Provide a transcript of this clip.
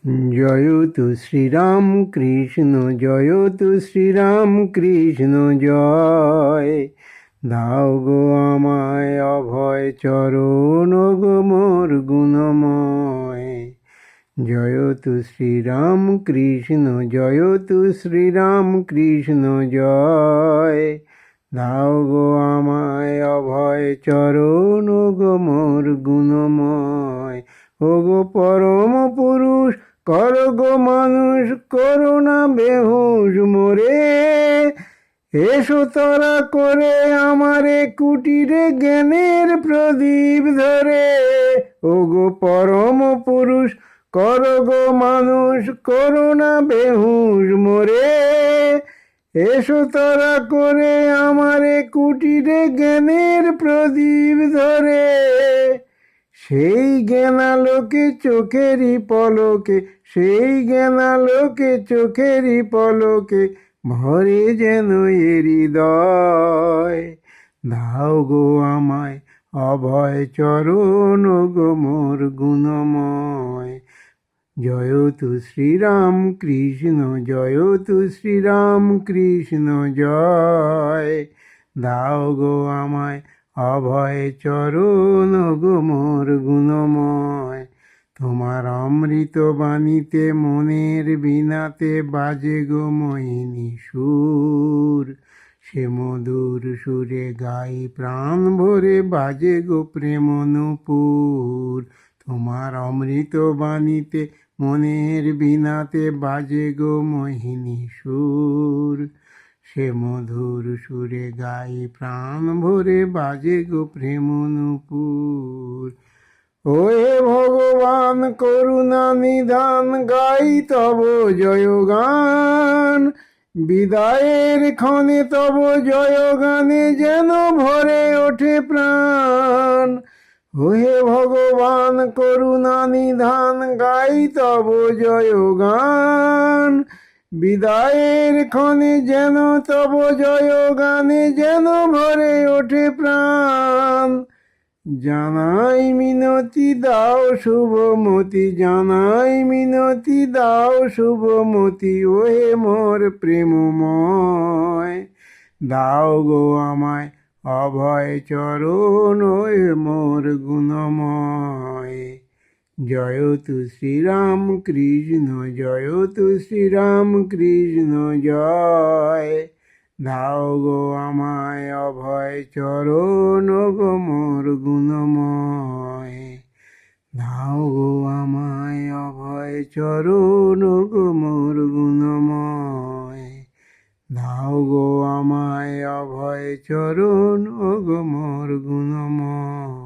জয় তু শ্রীরাম কৃষ্ণ, জয় তু শ্রীরাম কৃষ্ণ জয়। দাও গো আমায় অভয় চরণ গো মোর গুণময়। জয় তু শ্রীরাম কৃষ্ণ, জয় তু শ্রীরাম কৃষ্ণ জয়। দাও গো আমায় অভয় চরণ গো মোর গুণময়। ও গো পরম পুরুষ, কর গো মানুষ, করুণা বেহুশ মোরে। এসো তারা করে আমারে কুটিরে জ্ঞানের প্রদীপ ধরে। ও গো পরম পুরুষ, কর গো মানুষ, করুণা বেহুশ মোরে। এসো তারা করে আমারে কুটিরে জ্ঞানের প্রদীপ ধরে। সেই জ্ঞানালোকে চোখেরই পলকে, সেই জ্ঞানালোকে চোখেরই পলকে ভরে যেন এ হৃদয়। দাও গো আমায় অভয় চরণ গো মোর গুণময়। জয় তু শ্রীরাম কৃষ্ণ, জয় তু শ্রীরাম কৃষ্ণ জয়। দাও গো আমায় অভয় চরণ গো মোর গুণময়। তোমার অমৃত বাণীতে মনের বীণাতে বাজে গো মোহিনী সুর। সে মধুর সুরে গাই প্রাণ ভরে বাজে গো প্রেম নূপুর। তোমার অমৃত বাণীতে মনের বীণাতে বাজে গো মোহিনী সুর। সে মধুর সুরে গাই প্রাণ ভরে বাজে গো প্রেম নূপুর। ওহে ভগবান করুণা নিধান, গাই তব জয়গান। বিদায়ের ক্ষণে তব জয়গানে যেন ভরে ওঠে প্রাণ। ওহে ভগবান করুণা নিধান, গাই তব জয়গান। বিদায়ের ক্ষণে যেন তব জয়গানে যেন ভরে ওঠে প্রাণ। জানাই মিনতি দাও শুভমতি, জানাই মিনতি দাও শুভমতি। ওহে মোর প্রেমময়, দাও গো আমায় অভয় চরণ ওহে মোর গুণময়। জয় তু শ্রীরাম কৃষ্ণ, জয় তু শ্রীরাম কৃষ্ণ জয়। দাও গো আমায় অভয় চরণ গো মোর গুণময়। দাও গো আমায় অভয় চরণ গো মোর গুণময়। দাও গো আমায় অভয় চরণ গো মোর গুণময়।